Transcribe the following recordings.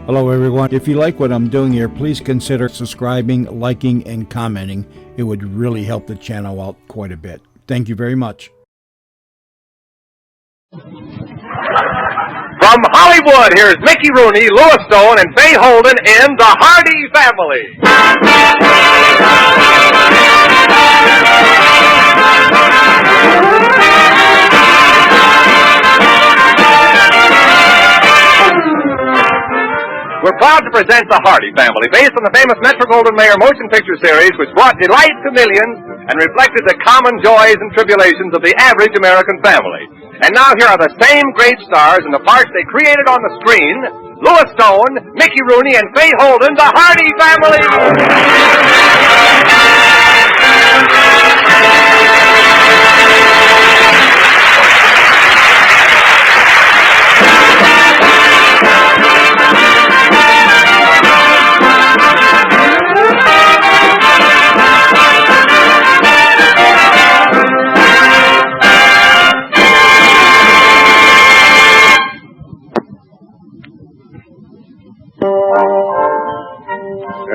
Hello everyone. If you like what I'm doing here, please consider subscribing, liking, and commenting. It would really help the channel out quite a bit. Thank you very much. From Hollywood, here's Mickey Rooney, Louis Stone, and Fay Holden in The Hardy Family. We're proud to present The Hardy Family, based on the famous Metro-Goldwyn-Mayer motion picture series, which brought delight to millions and reflected the common joys and tribulations of the average American family. And now here are the same great stars in the parts they created on the screen: Louis Stone, Mickey Rooney, and Fay Holden, The Hardy Family!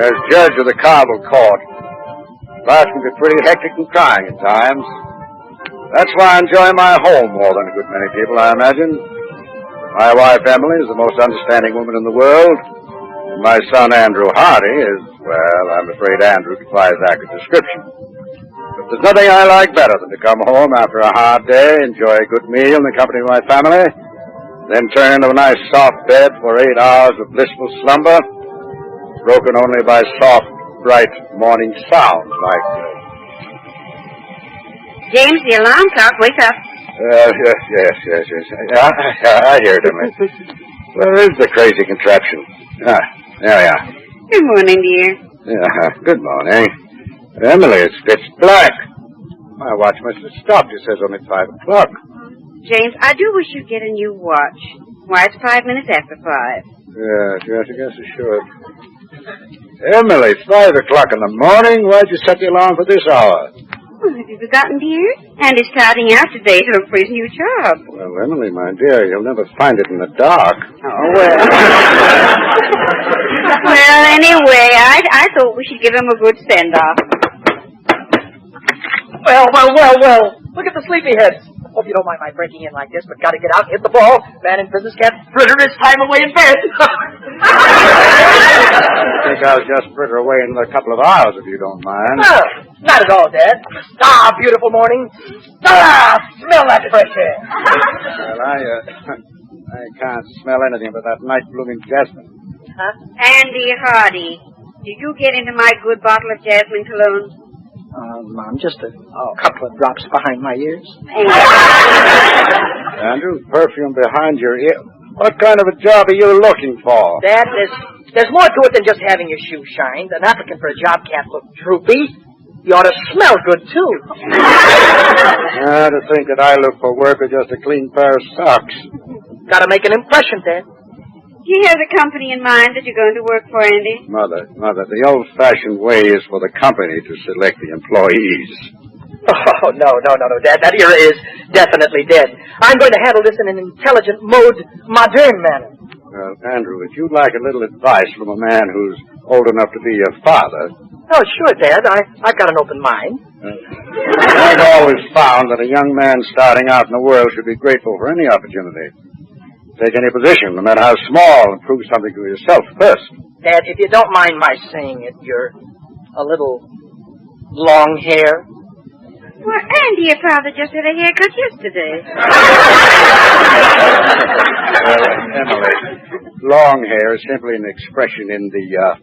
As judge of the Carvel Court, life can be pretty hectic and trying at times. That's why I enjoy my home more than a good many people, I imagine. My wife, Emily, is the most understanding woman in the world. And my son, Andrew Hardy, is, well, I'm afraid Andrew defies accurate description. But there's nothing I like better than to come home after a hard day, enjoy a good meal in the company of my family, then turn into a nice soft bed for 8 hours of blissful slumber, broken only by soft, bright morning sounds like... James, the alarm clock, wake up. Yes. I hear it, Emily. Where is the crazy contraption? There we are. Good morning, dear. Yeah, good morning. Emily, it's pitch black. My watch must have stopped. It says only 5 o'clock. James, I do wish you'd get a new watch. Why, it's 5 minutes after 5. Yes, I guess I should. Emily, 5 o'clock in the morning? Why'd you set the alarm for this hour? Well, have you forgotten, dear? Andy's starting out today to look for his new job. Well, Emily, my dear, you'll never find it in the dark. Oh, well. Well, anyway, I thought we should give him a good send-off. Well. Look at the sleepyheads. Hope you don't mind my breaking in like this, but gotta get out and hit the ball. Man in business can't fritter his time away in bed. I think I'll just fritter away in a couple of hours, if you don't mind. No, not at all, Dad. Ah, beautiful morning. Ah, smell that fresh air. Well, I can't smell anything but that night blooming jasmine. Huh? Andy Hardy, did you get into my good bottle of jasmine cologne? Mom, just a couple of drops behind my ears. Andrew, perfume behind your ear. What kind of a job are you looking for? Dad, there's more to it than just having your shoes shined. An applicant for a job can't look droopy. You ought to smell good, too. To think that I look for work with just a clean pair of socks. Gotta make an impression, Dad. Do you have the company in mind that you're going to work for, Andy? Mother, the old-fashioned way is for the company to select the employees. Oh, no, Dad. That era is definitely dead. I'm going to handle this in an intelligent, modern manner. Well, Andrew, if you'd like a little advice from a man who's old enough to be your father... Oh, sure, Dad. I've got an open mind. I've always found that a young man starting out in the world should be grateful for any opportunity. Take any position, no matter how small, and prove something to yourself first. Dad, if you don't mind my saying it, you're a little long hair. Well, Andy, your father just had a haircut yesterday. Emily, long hair is simply an expression in the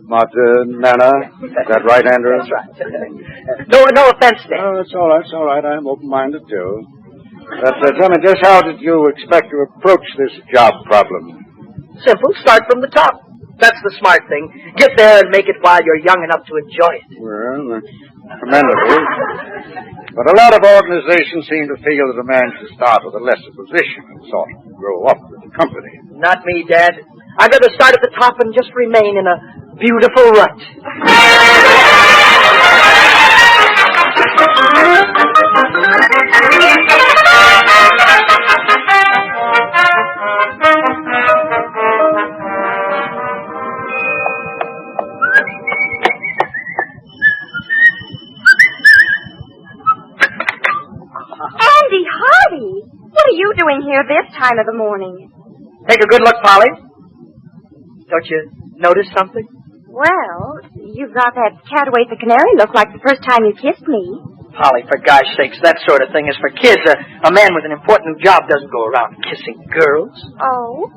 modern manner. Is that right, Andrew? That's right. No offense, Dad. Oh, it's all right. I'm open-minded, too. But tell me, just how did you expect to approach this job problem? Simple. Start from the top. That's the smart thing. Get there and make it while you're young enough to enjoy it. Well, that's commendable. But a lot of organizations seem to feel that a man should start with a lesser position and sort of grow up with the company. Not me, Dad. I'd rather start at the top and just remain in a beautiful rut. here this time of the morning. Take a good look, Polly. Don't you notice something? Well, you've got that Cataway the Canary look like the first time you kissed me. Polly, for gosh sakes, that sort of thing is for kids. A man with an important job doesn't go around kissing girls. Oh?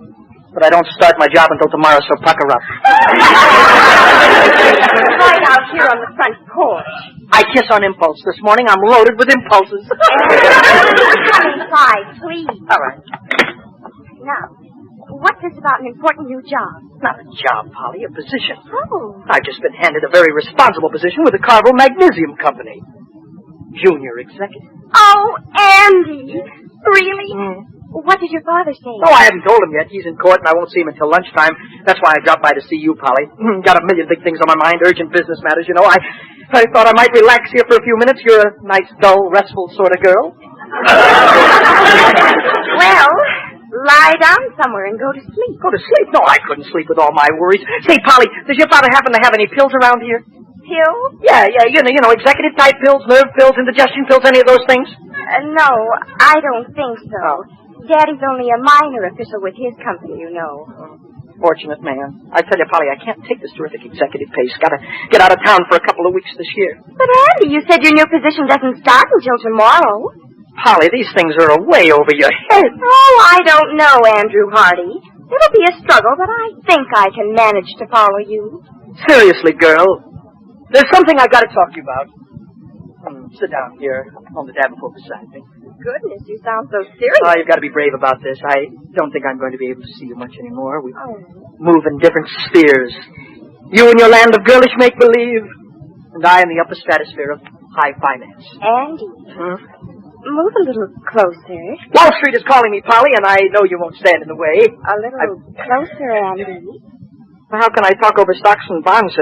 But I don't start my job until tomorrow, so pucker up. Right out here on the front porch. I kiss on impulse. This morning I'm loaded with impulses. Come inside, please. All right. Now, what's this about an important new job? Not a job, Polly, a position. Oh. I've just been handed a very responsible position with the Carvel Magnesium Company. Junior executive. Oh, Andy. Really? What did your father say? Oh, I haven't told him yet. He's in court, and I won't see him until lunchtime. That's why I dropped by to see you, Polly. Got a million big things on my mind, urgent business matters, you know. I thought I might relax here for a few minutes. You're a nice, dull, restful sort of girl. Well, lie down somewhere and go to sleep. Go to sleep? No, I couldn't sleep with all my worries. Say, Polly, does your father happen to have any pills around here? Pills? Yeah, you know, executive-type pills, nerve pills, indigestion pills, any of those things? No, I don't think so. Oh. Daddy's only a minor official with his company, you know. Fortunate man. I tell you, Polly, I can't take this terrific executive pace. Gotta get out of town for a couple of weeks this year. But, Andy, you said your new position doesn't start until tomorrow. Polly, these things are way over your head. Oh, I don't know, Andrew Hardy. It'll be a struggle, but I think I can manage to follow you. Seriously, girl, there's something I've got to talk to you about. Sit down here on the davenport beside me. Goodness, you sound so serious. Oh, you've got to be brave about this. I don't think I'm going to be able to see you much anymore. We move in different spheres. You in your land of girlish make-believe, and I in the upper stratosphere of high finance. Andy, move a little closer. Wall Street is calling me, Polly, and I know you won't stand in the way. A little closer, Andy. How can I talk over stocks and bonds?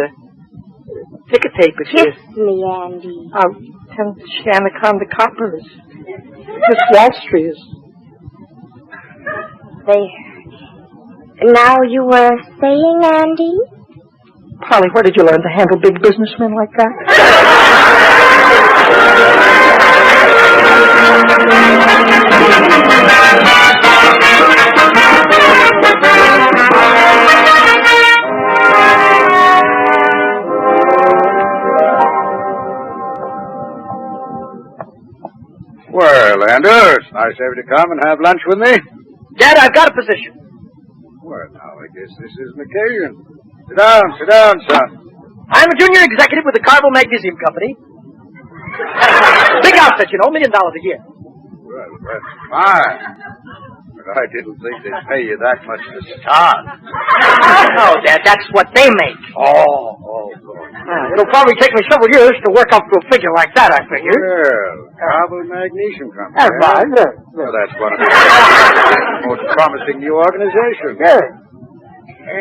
Ticker tape if you... Kiss me, Andy. I'll tell Anaconda Coppers. Miss Wall Street is... There. Now you were saying, Andy? Polly, where did you learn to handle big businessmen like that? Well, Anders, nice of you to come and have lunch with me. Dad, I've got a position. Well, now, I guess this is an occasion. Sit down, son. I'm a junior executive with the Carvel Magnesium Company. Big outfit, you know, $1 million a year. Well, that's fine. But I didn't think they'd pay you that much to start. No, Dad, that's what they make. Oh, good. It'll probably take me several years to work up to a figure like that, I figure. Well, Carvel Magnesium Company. That's right. Well, that's one of the most promising new organizations. Yeah.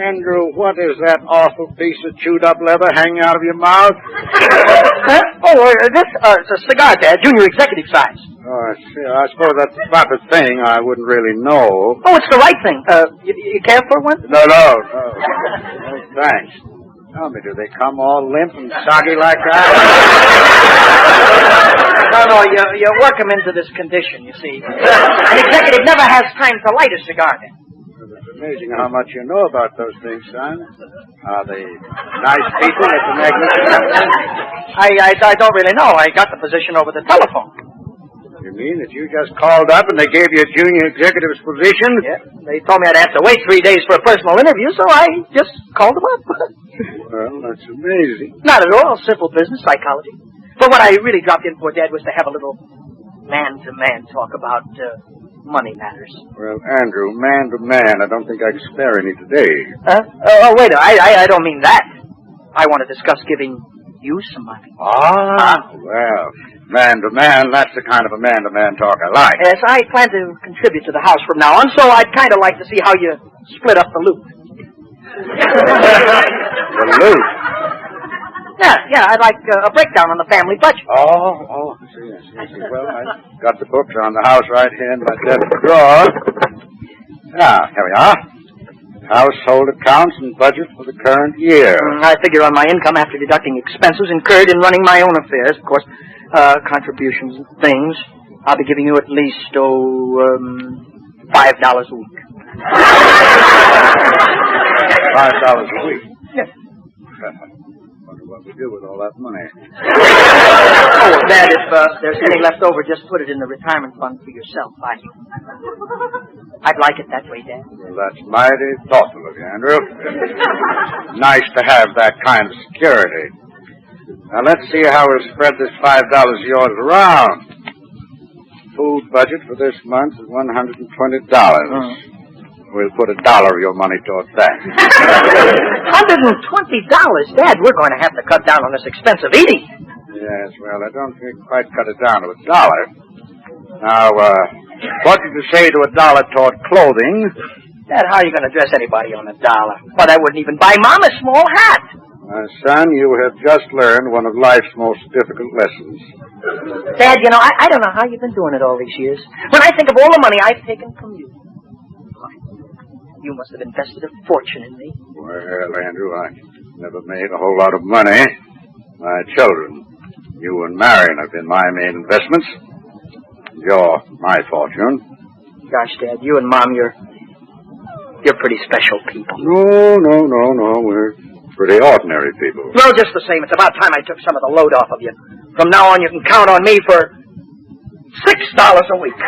Andrew, what is that awful piece of chewed-up leather hanging out of your mouth? This it's a cigar, Dad, junior executive size. Oh, I see. I suppose that's about the thing. I wouldn't really know. Oh, it's the right thing. You care for one? No. Thanks. Tell me, do they come all limp and soggy like that? No, you work them into this condition, you see. An executive never has time to light a cigar, Dad. It's amazing how much you know about those things, son. Are they nice people at the Magnesium Company? I don't really know. I got the position over the telephone. You mean that you just called up and they gave you a junior executive's position? Yeah. They told me I'd have to wait 3 days for a personal interview, so I just called them up. Well, that's amazing. Not at all. Simple business psychology. But what I really dropped in for, Dad, was to have a little man-to-man talk about money matters. Well, Andrew, man to man, I don't think I can spare any today. Huh? Wait, I don't mean that. I want to discuss giving you some money. Well, man to man, that's the kind of a man-to-man talk I like. Yes, I plan to contribute to the house from now on, so I'd kind of like to see how you split up the loot. The loot? Yeah, I'd like a breakdown on the family budget. Oh, I see. Well, I got the books on the house right here in my desk drawer. Now, here we are. Household accounts and budget for the current year. I figure on my income after deducting expenses incurred in running my own affairs, of course, contributions and things. I'll be giving you at least, $5 a week. $5 a week. Yes. Wonder what we do with all that money. Oh, well, Dad, if there's any left over, just put it in the retirement fund for yourself. I'd like it that way, Dad. Well, that's mighty thoughtful of you, Andrew. Nice to have that kind of security. Now, let's see how we'll spread this $5 of yours around. Food budget for this month is $120. We'll put $1 of your money towards that. $120? Dad, we're going to have to cut down on this expensive eating. Yes, well, I don't think quite cut it down to $1. Now, what did you say to $1 toward clothing? Dad, how are you going to dress anybody on $1? Why, that wouldn't even buy Mom a small hat. Son, you have just learned one of life's most difficult lessons. Dad, you know, I don't know how you've been doing it all these years. When I think of all the money I've taken from you, you must have invested a fortune in me. Well, Andrew, I never made a whole lot of money. My children, you and Marion, have been my main investments. You're my fortune. Gosh, Dad, you and Mom, you're pretty special people. No. We're pretty ordinary people. Well, just the same, it's about time I took some of the load off of you. From now on, you can count on me for $6 a week.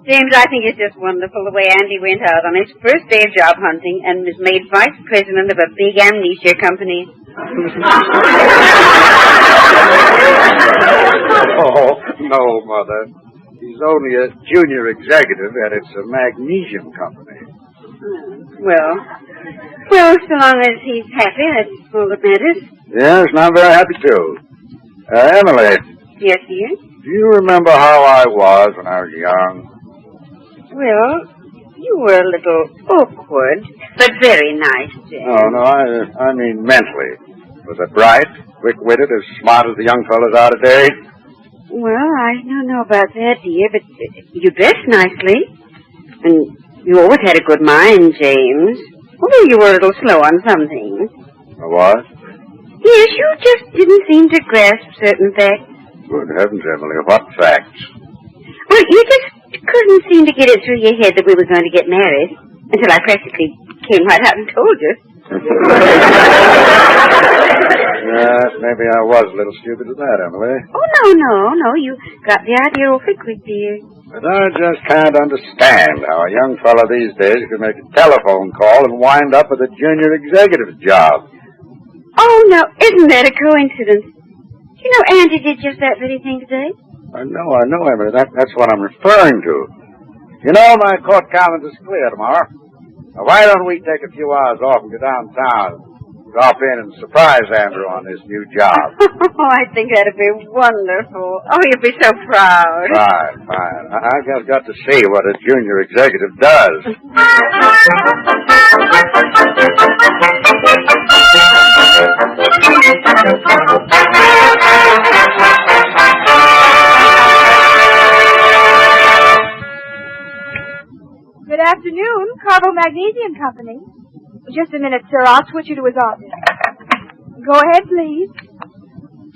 James, I think it's just wonderful the way Andy went out on his first day of job hunting and was made vice president of a big amnesia company. Oh, no, Mother. He's only a junior executive, and it's a magnesium company. Well, so long as he's happy, that's all that matters. Yes, and I'm very happy, too. Emily. Yes, dear? Do you remember how I was when I was young? Well, you were a little awkward, but very nice, James. No, I mean mentally. Was I bright, quick-witted, as smart as the young fellows are today? Well, I don't know about that, dear, but you dressed nicely. And you always had a good mind, James. Although you were a little slow on some things. I was? Yes, you just didn't seem to grasp certain facts. Good heavens, Emily, what facts? Well, you just couldn't seem to get it through your head that we were going to get married until I practically came right out and told you. Yes, maybe I was a little stupid at that, Emily. Oh, no. You got the idea awfully quick, dear. But I just can't understand how a young fellow these days can make a telephone call and wind up with a junior executive job. Oh, no, isn't that a coincidence? You know, Andy did just that very thing today. I know, Emily. That's what I'm referring to. You know, my court calendar is clear tomorrow. Now, why don't we take a few hours off and go downtown, drop in and surprise Andrew on this new job? Oh, I think that'd be wonderful. Oh, you'd be so proud. Fine. I've just got to see what a junior executive does. Good afternoon, Carbo Magnesium Company. Just a minute, sir. I'll switch you to his office. Go ahead, please.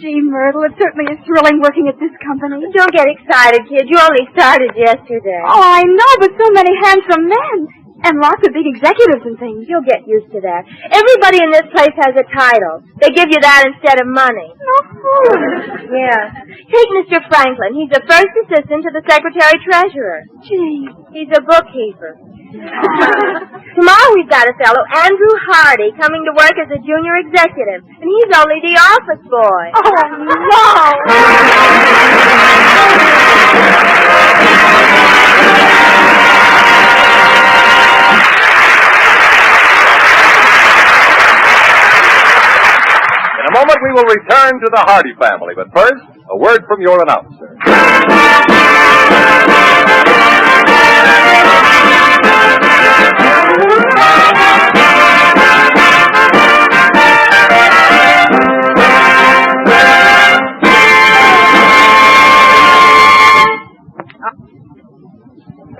Gee, Myrtle, it certainly is thrilling working at this company. Don't get excited, kid. You only started yesterday. Oh, I know, but so many handsome men. And lots of big executives and things. You'll get used to that. Everybody in this place has a title. They give you that instead of money. Oh. Yeah. Take Mr. Franklin. He's the first assistant to the secretary-treasurer. Gee. He's a bookkeeper. Tomorrow we've got a fellow, Andrew Hardy, coming to work as a junior executive. And he's only the office boy. Oh, no. In a moment, we will return to the Hardy family. But first, a word from your announcer.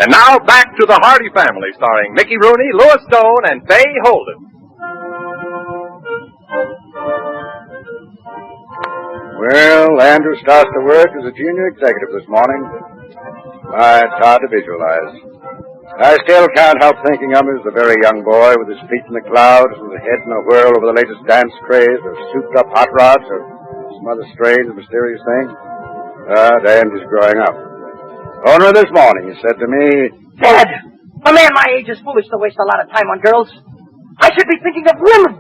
And now back to the Hardy Family, starring Mickey Rooney, Louis Stone, and Fay Holden. Well, Andrew starts to work as a junior executive this morning. Why, it's hard to visualize. I still can't help thinking of him as the very young boy with his feet in the clouds and his head in a whirl over the latest dance craze or souped-up hot rods or some other strange, mysterious thing. But Andy's growing up. Only this morning he said to me, Dad, a man my age is foolish to waste a lot of time on girls. I should be thinking of women.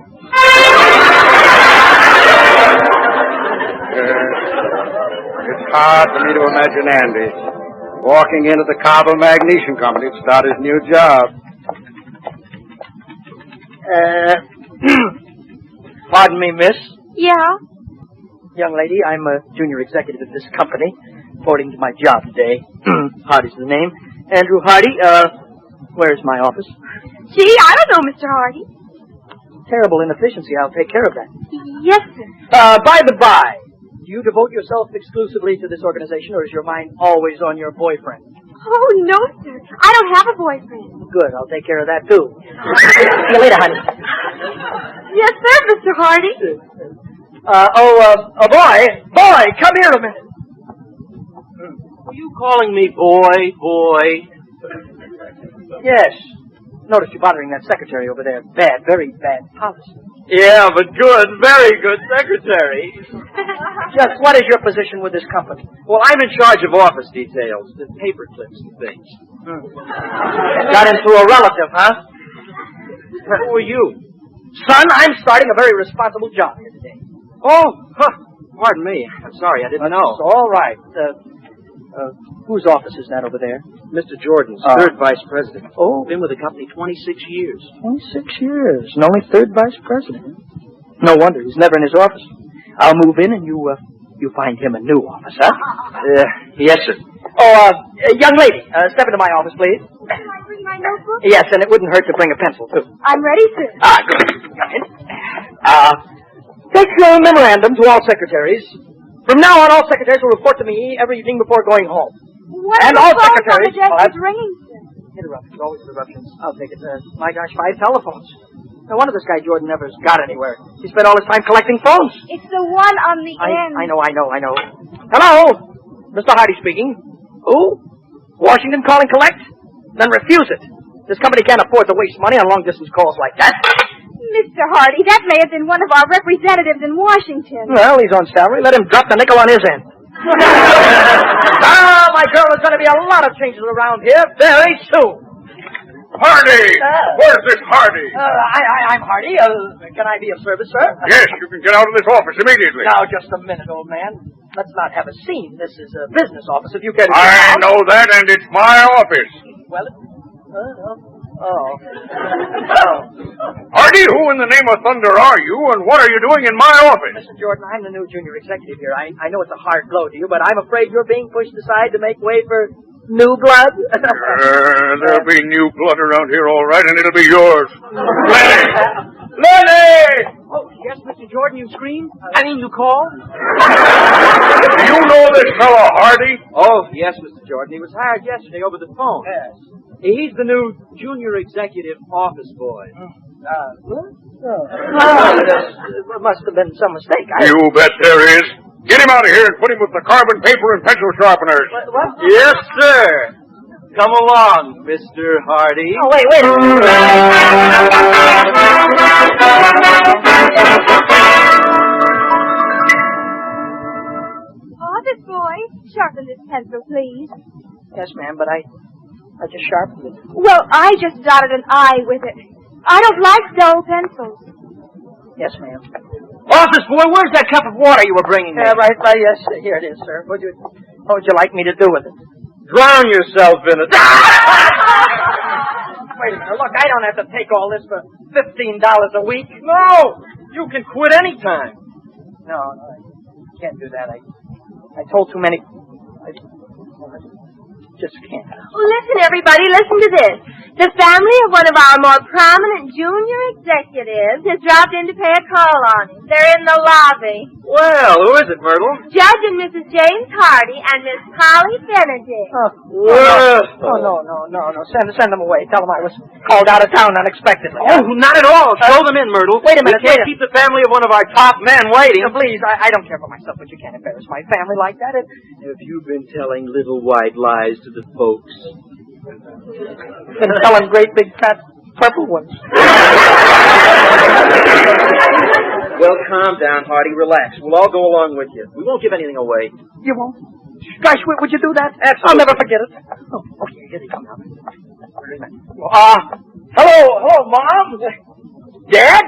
It's hard for me to imagine Andy walking into the Carvel Magnesium Company to start his new job. Pardon me, miss. Yeah? Young lady, I'm a junior executive at this company, reporting to my job today. Hardy's the name. Andrew Hardy, where's my office? Gee, I don't know, Mr. Hardy. Terrible inefficiency. I'll take care of that. Yes, sir. By the by, do you devote yourself exclusively to this organization, or is your mind always on your boyfriend? Oh, no, sir. I don't have a boyfriend. Good, I'll take care of that, too. See you later, honey. Yes, sir, Mr. Hardy. Boy, come here a minute. Are you calling me boy? Yes. Notice you're bothering that secretary over there. Bad, very bad policy. Yeah, but good, very good secretary. Just what is your position with this company? Well, I'm in charge of office details, the paper clips and things. Got into a relative, huh? Who are you? Son, I'm starting a very responsible job here today. Pardon me. I'm sorry, I didn't know. It's all right. Whose office is that over there? Mr. Jordan's, third vice president. Oh. Been with the company 26 years. 26 years, and only third vice president. No wonder, he's never in his office. I'll move in and you find him a new office, huh? Yes, sir. Young lady, step into my office, please. Can I bring my notebook? Yes, and it wouldn't hurt to bring a pencil, too. I'm ready, sir. Good. Come in. Take your memorandum to all secretaries. From now on, all secretaries will report to me every evening before going home. What And are all the phones secretaries- on the desk Oh, is ringing, sir? Interruptions, always interruptions. I'll take it. My gosh, 5 telephones. No wonder this guy Jordan never's got anywhere. He spent all his time collecting phones. It's the one on the end. I know. Hello? Mr. Hardy speaking. Who? Washington calling collect? Then refuse it. This company can't afford to waste money on long-distance calls like that. Mr. Hardy, that may have been one of our representatives in Washington. Well, he's on salary. Let him drop the nickel on his end. My girl, there's going to be a lot of changes around here very soon. Hardy! Where's this Hardy? I'm Hardy. Can I be of service, sir? Yes, you can get out of this office immediately. Now, just a minute, old man. Let's not have a scene. This is a business office. If you get it. I know that, and it's my office. Well, Hardy, who in the name of thunder are you, and what are you doing in my office? Mr. Jordan, I'm the new junior executive here. I know it's a hard blow to you, but I'm afraid you're being pushed aside to make way for new blood. There'll be new blood around here, all right, and it'll be yours. Lenny! Oh, yes, Mr. Jordan, you screamed? You called? Do you know this fellow Hardy? Oh, yes, Mr. Jordan. He was hired yesterday over the phone. Yes. He's the new junior executive office boy. There must have been some mistake. You bet there is. Get him out of here and put him with the carbon paper and pencil sharpeners. What? Yes, sir. Come along, Mr. Hardy. Oh, wait a minute. Office boy, sharpen this pencil, please. Yes, ma'am, but I just sharpened it. Well, I just dotted an I with it. I don't like dull pencils. Yes, ma'am. Office boy, where's that cup of water you were bringing me? Right, yes, here it is, sir. What would you like me to do with it? Drown yourself in it. Wait a minute, look, I don't have to take all this for $15 a week. No, you can quit any time. No, I can't do that. I told too many. I just can't. Listen, everybody, listen to this. The family of one of our more prominent junior executives has dropped in to pay a call on him. They're in the lobby. Well, who is it, Myrtle? Judge and Mrs. James Hardy and Miss Polly Benedict. No. Send them away. Tell them I was called out of town unexpectedly. Oh, not at all. Throw them in, Myrtle. Wait a minute, We can't keep the family of one of our top men waiting. Please, I don't care for myself, but you can't embarrass my family like that. Have you been telling little white lies to the folks? Been telling great big fat purple ones. Well, calm down, Hardy. Relax. We'll all go along with you. We won't give anything away. You won't? Gosh, would you do that? Absolutely. I'll never forget it. Oh, here they come now. Hello, Mom. Dad,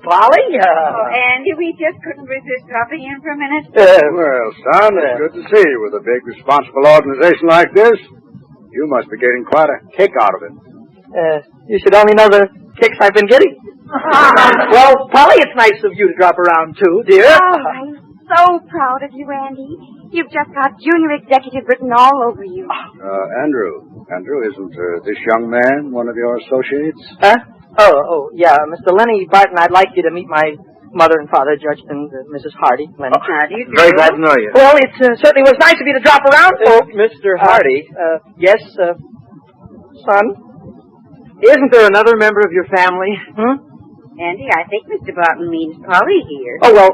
Polly, Andy, we just couldn't resist dropping in for a minute. Well, son, it's good to see you with a big, responsible organization like this. You must be getting quite a kick out of it. You should only know the kicks I've been getting. Well, Polly, it's nice of you to drop around, too, dear. Oh, I'm so proud of you, Andy. You've just got junior executive written all over you. Andrew, isn't this young man one of your associates? Huh? Oh, yeah, Mr. Lenny Barton, I'd like you to meet my mother and father, Judge and Mrs. Hardy. Lenny. How do you do? Very glad to know you. Well, it certainly was nice of you to drop around. Mr. Hardy. Yes, son? Isn't there another member of your family? Andy, I think Mr. Barton means Polly here. Oh, well,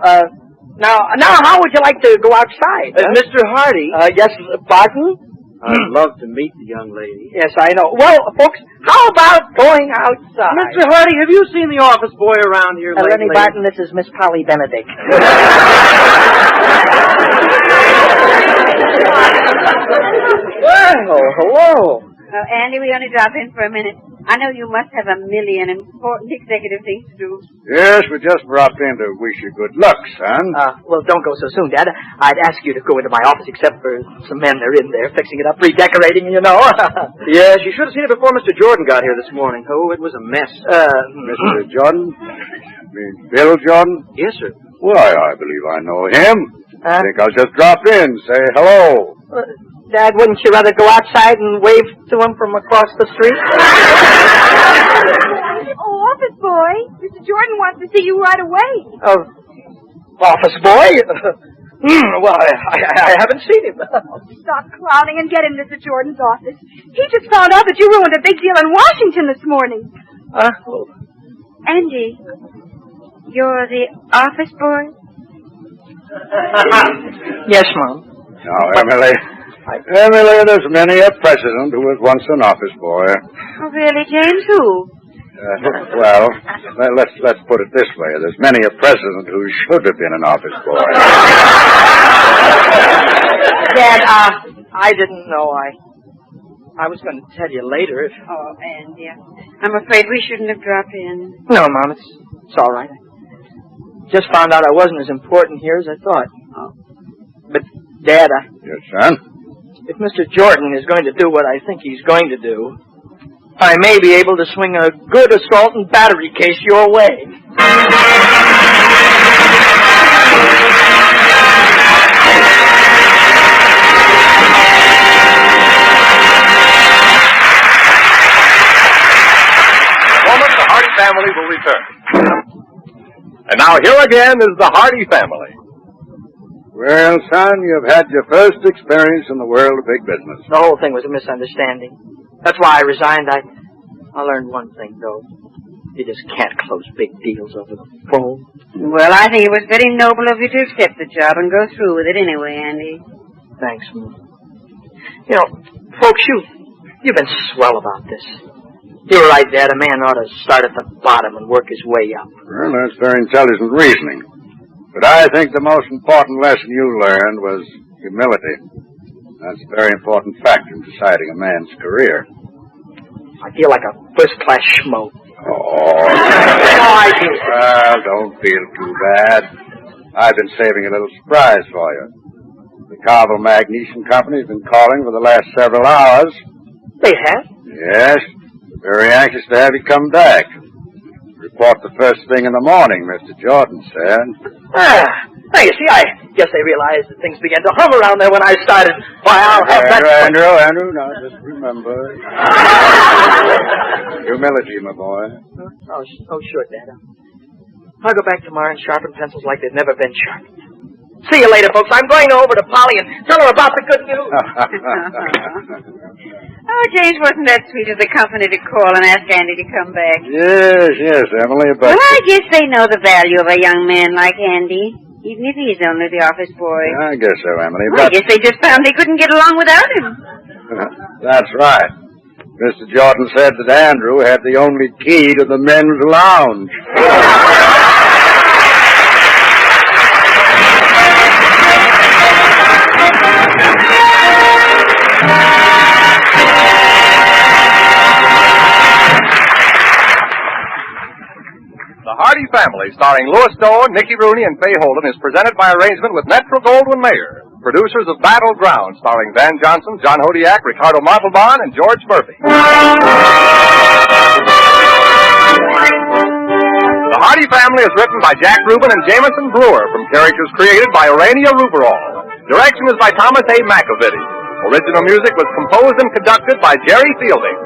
now, how would you like to go outside? Mr. Hardy. Yes, Barton? I'd love to meet the young lady. Yes, I know. Well, folks, how about going outside? Mr. Hardy, have you seen the office boy around here lately? Lenny Barton, this is Miss Polly Benedict. Well, hello. Well, Andy, we only dropped in for a minute. I know you must have a million important executive things to do. Yes, we just dropped in to wish you good luck, son. Well, don't go so soon, Dad. I'd ask you to go into my office except for some men that are in there fixing it up, redecorating, you know. Yes, you should have seen it before Mr. Jordan got here this morning. Oh, it was a mess. Mr. Jordan? I mean, Bill Jordan? Yes, sir. Why, I believe I know him. I think I'll just drop in, say hello. Dad, wouldn't you rather go outside and wave to him from across the street? Oh, office boy. Mr. Jordan wants to see you right away. Office boy? Well, I haven't seen him. Stop clowning and get in Mr. Jordan's office. He just found out that you ruined a big deal in Washington this morning. Andy, you're the office boy? Yes, Mom. Now, Emily, there's many a president who was once an office boy. Oh, really, James? Who? Well, let's put it this way. There's many a president who should have been an office boy. Dad, I didn't know. I was going to tell you later. Oh, Andy, I'm afraid we shouldn't have dropped in. No, Mom, it's all right. I just found out I wasn't as important here as I thought. But, Dad, Yes, son? If Mr. Jordan is going to do what I think he's going to do, I may be able to swing a good assault and battery case your way. Moment, the Hardy family will return. And now here again is the Hardy family. Well, son, you've had your first experience in the world of big business. The whole thing was a misunderstanding. That's why I resigned. I learned one thing, though. You just can't close big deals over the phone. Well, I think it was very noble of you to accept the job and go through with it anyway, Andy. Thanks, Mom. You know, folks, you've been swell about this. You were right, Dad. A man ought to start at the bottom and work his way up. Well, that's very intelligent reasoning. But I think the most important lesson you learned was humility. That's a very important factor in deciding a man's career. I feel like a first-class schmo. Oh, I do. Well, don't feel too bad. I've been saving a little surprise for you. The Carvel Magnesium Company's been calling for the last several hours. They have? Yes. Very anxious to have you come back. Report the first thing in the morning, Mr. Jordan said. Now, you see, I guess they realized that things began to hum around there when I started. Why, I'll have that... Andrew, now just remember. Humility, my boy. Oh, sure, Dad. I'll go back tomorrow and sharpen pencils like they've never been sharpened. See you later, folks. I'm going over to Polly and tell her about the good news. Oh, James wasn't that sweet of the company to call and ask Andy to come back. Yes, Emily, but... Well, I guess they know the value of a young man like Andy, even if he's only the office boy. I guess so, Emily, Well, but... I guess they just found they couldn't get along without him. That's right. Mr. Jordan said that Andrew had the only key to the men's lounge. The Hardy Family, starring Louis Stone, Nicky Rooney, and Fay Holden, is presented by arrangement with Metro-Goldwyn-Mayer. Producers of Battleground, starring Van Johnson, John Hodiak, Ricardo Montalban, and George Murphy. The Hardy Family is written by Jack Rubin and Jameson Brewer from characters created by Urania Ruberall. Direction is by Thomas A. McAvity. Original music was composed and conducted by Jerry Fielding.